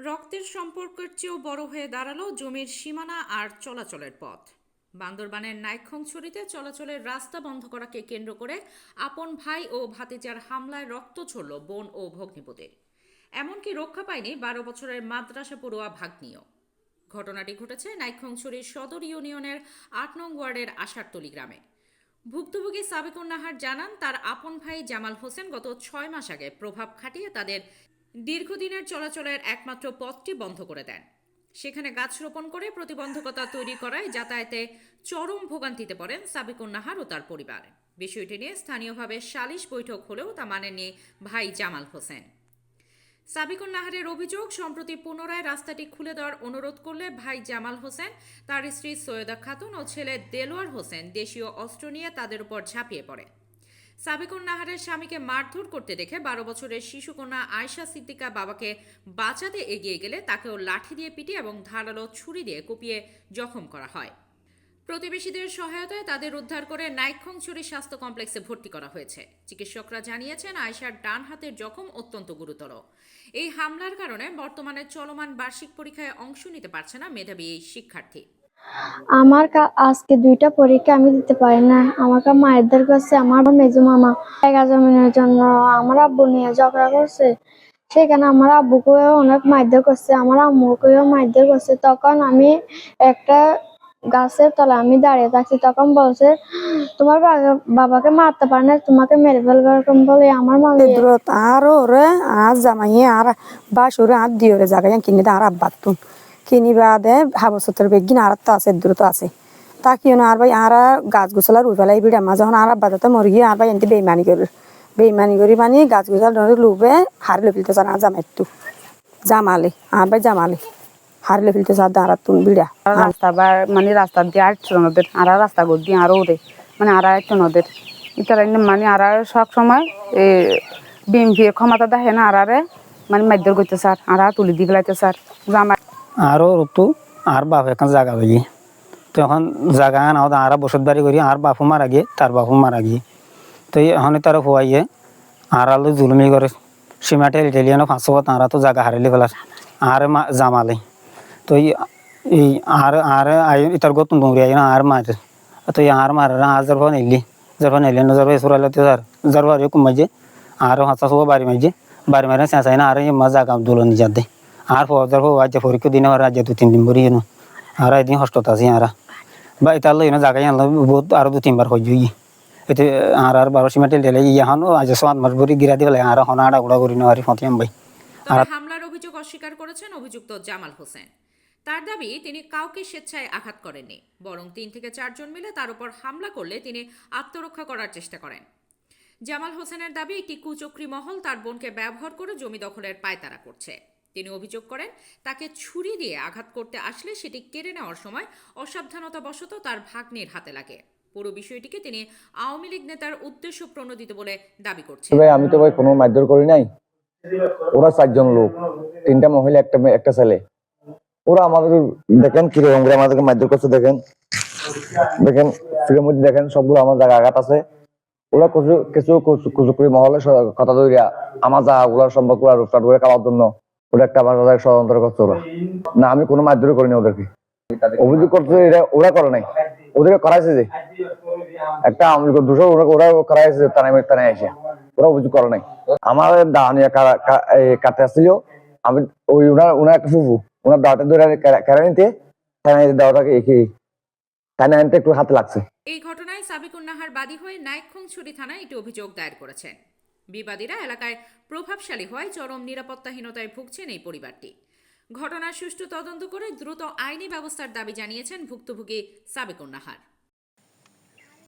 রক্তের সম্পর্কের চেয়েও বড় হয়ে দাঁড়ালো জমির সীমানা আর চলাচলের পথ। বান্দরবানের নাইক্ষ্যংছড়িতে চলাচলের রাস্তা বন্ধ করাকে কেন্দ্র করে আপন ভাই ও ভাতিজার হামলায় রক্ত ঝরল বোন ও ভগ্নিপতির। এমনকি রক্ষা পায়নি ১২ বছরের মাদ্রাসা পড়ুয়া ভাগ্নিও। ঘটনাটি ঘটেছে নাইক্ষ্যংছড়ির সদর ইউনিয়নের ৮ নং ওয়ার্ডের আশারতলী গ্রামে। ভুক্তভোগী সাবিকুন নাহার জানান, তার আপন ভাই জামাল হোসেন গত ৬ মাস আগে প্রভাব খাটিয়ে তাদের দীর্ঘদিনের চলাচলের একমাত্র পথটি বন্ধ করে দেন। সেখানে গাছ রোপণ করে প্রতিবন্ধকতা তৈরি করায় যাতায়াতে চরম ভোগান্তিতে পড়েন সাবিকুন নাহার ও তার পরিবার। বিষয়টি নিয়ে স্থানীয়ভাবে সালিশ বৈঠক হলেও তা মানেননি ভাই জামাল হোসেন। সাবিকুন নাহারের অভিযোগ, সম্প্রতি পুনরায় রাস্তাটি খুলে দেওয়ার অনুরোধ করলে ভাই জামাল হোসেন, তার স্ত্রী সৈয়দা খাতুন ও ছেলে দেলোয়ার হোসেন দেশীয় অস্ত্র নিয়ে তাদের উপর ঝাঁপিয়ে পড়ে। সাবিকুন নাহারের স্বামীকে মারধর করতে দেখে ১২ বছরের শিশুকন্যা আয়শা সিদ্দিকা বাবাকে বাঁচাতে এগিয়ে গেলে তাকেও লাঠি দিয়ে পিটিয়ে এবং ধারালো ছুরি দিয়ে কুপিয়ে জখম করা হয়। প্রতিবেশীদের সহায়তায় তাদের উদ্ধার করে নাইক্ষ্যংছড়ি স্বাস্থ্য কমপ্লেক্সে ভর্তি করা হয়েছে। চিকিৎসকরা জানিয়েছেন, আয়শার ডান হাতের জখম অত্যন্ত গুরুতর। এই হামলার কারণে বর্তমানে চলমান বার্ষিক পরীক্ষায় অংশ নিতে পারছে না মেধাবী এই শিক্ষার্থী। আজকে 2টা পরীক্ষা আমি দিতে পারি না। আমাকে মারধর করছে আমার মেজো মামা। জায়গা জমিনের জন্য আমার আব্বু নিয়ে ঝগড়া করছে। সেখানে আমার আব্বুকেও অনেক মারধর করছে, আমার আম্মুকেও মারধর করছে। তখন আমি একটা গাছের তলায় আমি দাঁড়িয়ে থাকছি। তখন বলছে, তোমার বাবাকে মারতে পারে না, তোমাকে মেরে ফেলবে, এরকম বলে আমার মামি আর ওরে আর জামাইয়ে আর বাসুরে আর দিওরে জায়গায় কিনে আর আব্বাতুন কিনিবা দে হাবসতের বেগিন আর তো আছে দূর তো আছে তা কিও না আর ভাই আর গাছ গোছলা রুই ফেলাই বিড়া মা যখন আর আব্বাতে মরে গিয়ে আর ভাই এনতে বেইমানি করি মানে গাছ গোছাল ধরে লুবে হারিলে ফেলতে চান আর জামাইতু জামালে আর ভাই জামালে হারিলে ফেলতে চান আর তুন বিড়া রাস্তা বা মানে রাস্তা দিয়ে আটছো নদের আর রাস্তা গড় দিয়ে আরো ওরে মানে আর আটছো নদের ইতারা মানে আর সব সময় বিএমপি ক্ষমতা দেখে না আরে মানে মারধর করতে স্যার আর তুলি দি ফেলাইতে স্যার জামাই আরও ঋতু আর বাপ এখন জাগা হয়ে তখন জাগা না আর বসত বাড়ি করি আর বাপু মারা গিয়ে তার বাপু মারা গিয়ে তো এখন তারা হওয়াইয়ে আর আলো জুলুমি করে সীমা ঠেলি ঠেলিয়ানো 500 তারা তো জাগা হারিলে ফেলার আর জামালে তো এই আর আর ইতার গতন বংরি আই না আর মারে তো আর মারে আর যারফা নেলি না যারফা সুরালে তো যারফা কুমাইছে আর 500 বাড়ি মারে চেঁচাই না আর জাগা দুলন যাতে আর ফজার হওয়ার পরীক্ষা দিনে রাজ্যে 2-3 দিন ভরি আর একদিন হস্টত আছি আর বা এটা জায়গায় আনলো বহুত আরো 2-3 বার হয়ে যাই এতে আর 12 সীমা টেলে এখন আজ 7 মাস ভরি গিরা দিবে আর এখন আড়া গুড়া করি না আর ফতিয়াম ভাই। তবে হামলার অভিযোগ অস্বীকার করেছেন অভিযুক্ত জামাল হোসেন। তার দাবি, তিনি কাউকে স্বেচ্ছায় আঘাত করেননি, বরং 3 থেকে 4 জন মিলে তার উপর হামলা করলে তিনি আত্মরক্ষা করার চেষ্টা করেন। জামাল হোসেনের দাবি, একটি কুচক্রী মহল তার বোনকে ব্যবহার করে জমি দখলের পায়তারা করছে। তিনি অভিযোগ করেন, তাকে ছুরি দিয়ে আঘাত করতে আসলে সেটি কেড়ে নেওয়ার সময় অসাবধানতাবশত তার ভাগ্নির হাতে লাগে। পুরো বিষয়টিকে তিনি আওয়ামী লীগ নেতার উদ্দেশ্য প্রণোদিত বলে দাবি করছেন। আমি তো ভাই কোনো মারধর করি নাই। ওরা 4 জন লোক, 3টা মহিলা একটা ছেলে। ওরা আমাদের দেখেন কিরকম করে আমাদেরকে মারধর করছে, দেখেন ফিরের মধ্যে দেখেন সবগুলো আমার জায়গা আঘাত আছে। ওরা কিছু কুচুকুরি মহলের কথা ধরিয়া আমার জায়গাগুলোর সম্পর্ক রূপসাট করে খাওয়ার জন্য ওরা একটা আমার ষড়যন্ত্র করছে। ওরা না, আমি কোনো মারধর করিনি ওদেরকে। অভিযোগ করছে ওরা করে নাই, ওদেরকে করাইছে যে একটা দূষণ ওরা করাইছে তানায় এসে, ওরা অভিযোগ করে নাই। আমার দাঁড়িয়ে কাটতে আসছিল, আমি ওই ওনার একটা ফুফু ওনার দাঁড়াতে ধরে কেড়ে নিতে দেওয়াটাকে আনতে একটু হাতে লাগছে। এই ঘটনায় সাবিকুন নাহার বাদী হয়ে নাইক্ষ্যংছড়ি থানায় একটি অভিযোগ দায়ের করেছেন। বিবাদীরা এলাকায় প্রভাবশালী হওয়ায় চরম নিরাপত্তাহীনতায় ভুগছেন এই পরিবারটি। ঘটনার সুষ্ঠু তদন্ত করে দ্রুত আইনি ব্যবস্থার দাবি জানিয়েছেন ভুক্তভোগী সাবিকুন নাহার।